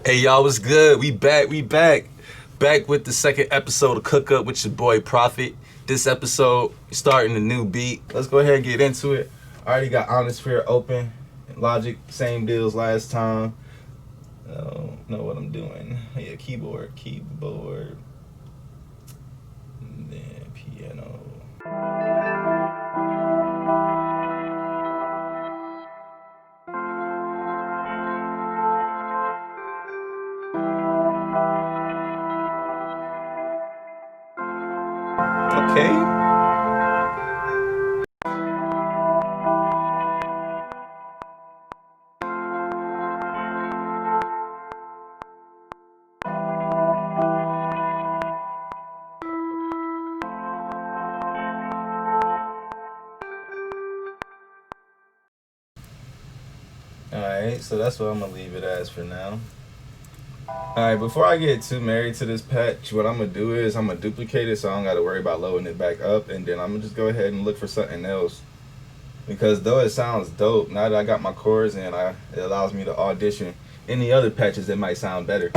Hey y'all, what's good? We back with the second episode of Cook Up with your boy Prophet. This episode, starting a new beat. Let's go ahead and get into it. I already got SNARE open. Logic, same deals last time. I don't know what I'm doing. Yeah, keyboard, and then piano. Okay. Alright, so that's what I'm gonna leave it as for now. Alright, before I get too married to this patch, what I'm gonna do is I'm gonna duplicate it so I don't gotta worry about loading it back up, and then I'm gonna just go ahead and look for something else. Because though it sounds dope, now that I got my chords in, it allows me to audition any other patches that might sound better.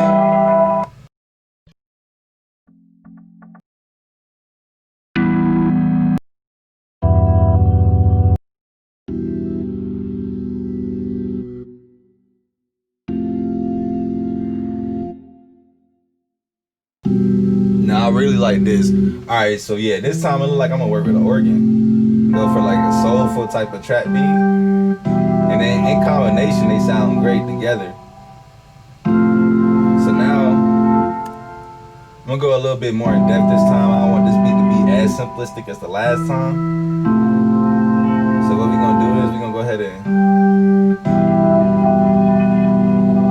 Now I really like this. Alright, so yeah, this time it look like I'm gonna work with an organ. Go for like a soulful type of trap beat. And then in combination they sound great together. So now I'm gonna go a little bit more in depth this time. I don't want this beat to be as simplistic as the last time. So what we're gonna do is we're gonna go ahead and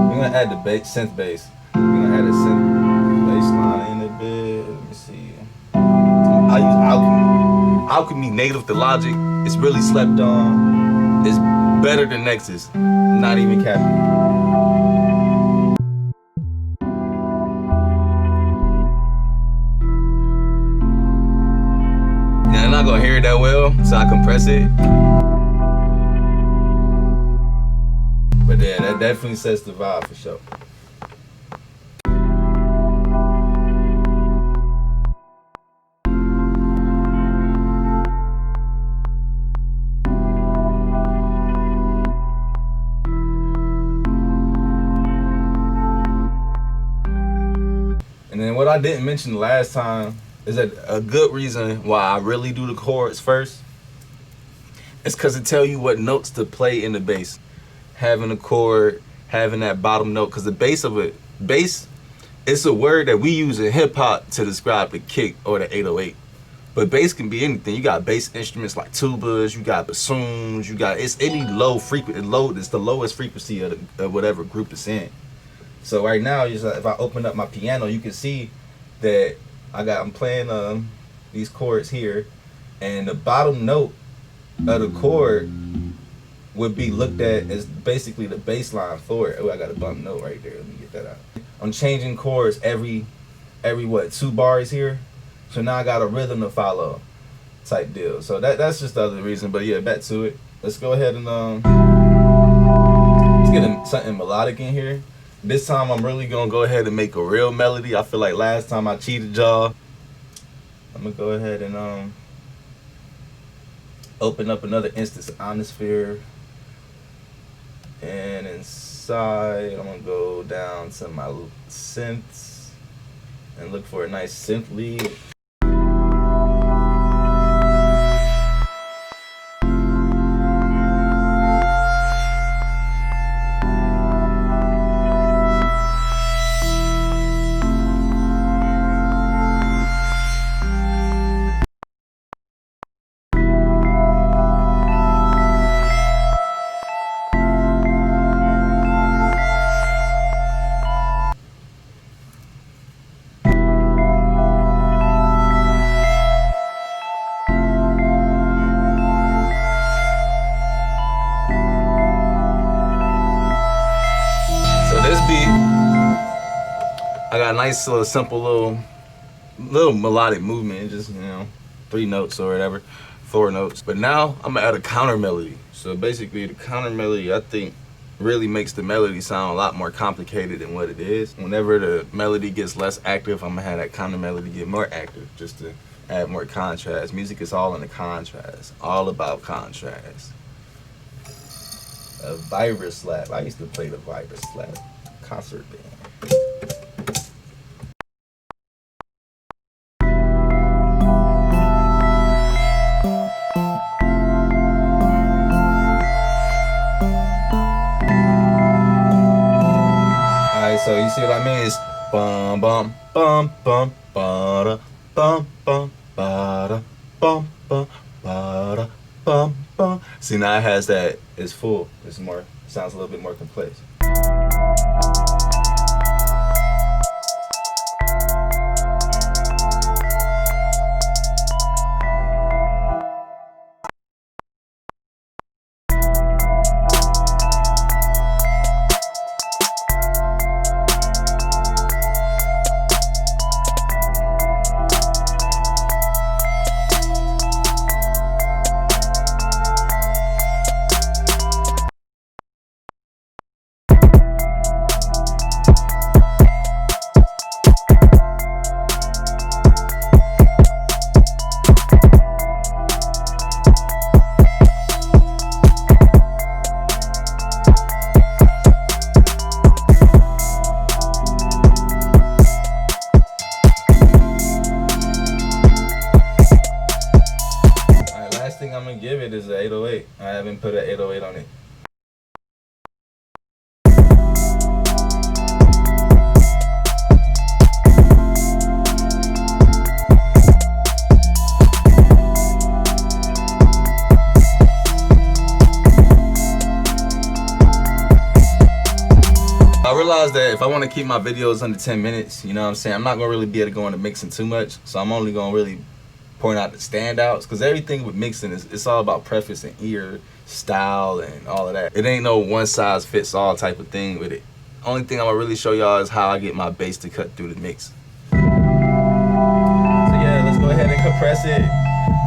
we're gonna add the synth bass. We're gonna add a synth bass line in a bit. Let me see. I use Alchemy native to Logic. It's really slept on. It's better than Nexus. Not even capping. Yeah, I'm not gonna hear it that well, so I compress it. But yeah, that definitely sets the vibe for sure. And then what I didn't mention last time is that a good reason why I really do the chords first is because it tell you what notes to play in the bass. Having a chord, having that bottom note, because the bass of it, bass, it's a word that we use in hip hop to describe the kick or the 808. But bass can be anything. You got bass instruments like tubas, you got bassoons, it's any low frequency, it's the lowest frequency of whatever group it's in. So right now, if I open up my piano, you can see that I'm playing these chords here, and the bottom note of the chord would be looked at as basically the bass line for it. Oh, I got a bump note right there. Let me get that out. I'm changing chords every what, 2 bars here. So now I got a rhythm to follow, type deal. So that's just the other reason. But yeah, back to it. Let's go ahead and let's get something melodic in here. This time I'm really gonna go ahead and make a real melody. I feel like last time I cheated y'all. I'm gonna go ahead and open up another instance of Omnisphere. And inside I'm gonna go down to my synths and look for a nice synth lead. I got a nice little simple little melodic movement, just 3 notes or whatever, 4 notes. But now I'm gonna add a counter melody. So basically the counter melody, I think really makes the melody sound a lot more complicated than what it is. Whenever the melody gets less active, I'm gonna have that counter melody get more active just to add more contrast. Music is all in the contrast, all about contrast. A virus slap. I used to play the virus slap concert band. So you see what I mean? It's bum bum bum bum ba bum bum ba bum bum ba bum bum. See, now it has that. It's full. It's more. Sounds a little bit more complex. I'm gonna give it is an 808. I haven't put an 808 on it. I realized that if I want to keep my videos under 10 minutes, you know what I'm saying, I'm not gonna really be able to go into mixing too much. So I'm only gonna really point out the standouts, because everything with mixing is, it's all about preference and ear, style, and all of that. It ain't no one size fits all type of thing with it. Only thing I'm gonna really show y'all is how I get my bass to cut through the mix. So yeah, let's go ahead and compress it.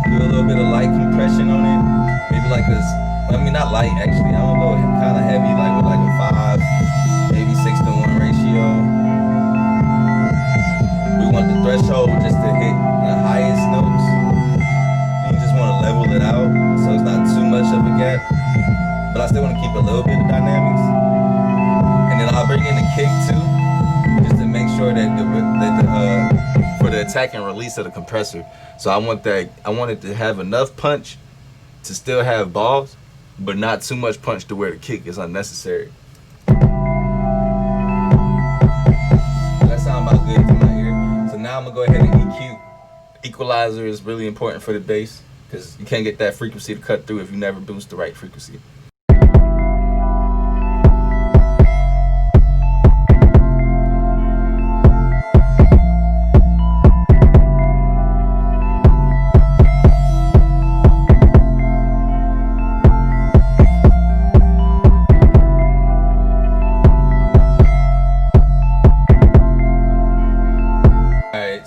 Do a little bit of light compression on it. Maybe like this, I mean not light actually, I'm gonna go kind of heavy, like with like a 5, maybe 6:1 ratio. We want the threshold just to hit the highest notes. You just want to level it out so it's not too much of a gap, but I still want to keep a little bit of dynamics. And then I'll bring in the kick too, just to make sure that for the attack and release of the compressor. So I want it to have enough punch to still have balls, but not too much punch to where the kick is unnecessary. That sounds about good to my ear. So now I'm gonna go ahead and EQ. Equalizer is really important for the bass, because you can't get that frequency to cut through if you never boost the right frequency.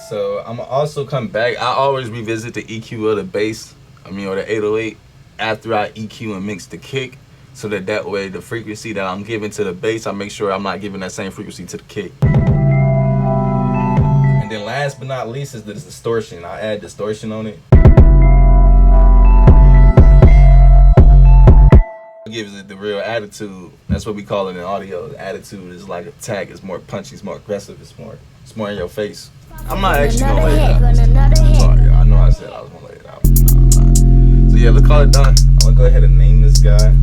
So I'm gonna also come back. I always revisit the EQ of the bass, or the 808, after I EQ and mix the kick, so that way the frequency that I'm giving to the bass, I make sure I'm not giving that same frequency to the kick. And then last but not least is the distortion. I add distortion on it. It gives it the real attitude. That's what we call it in audio. The attitude is like attack. It's more punchy. It's more aggressive. It's more in your face. I'm not actually gonna lay it out. Sorry, I know I said I was gonna lay it out. No, I'm not. So yeah, let's call it done. I'm gonna go ahead and name this guy.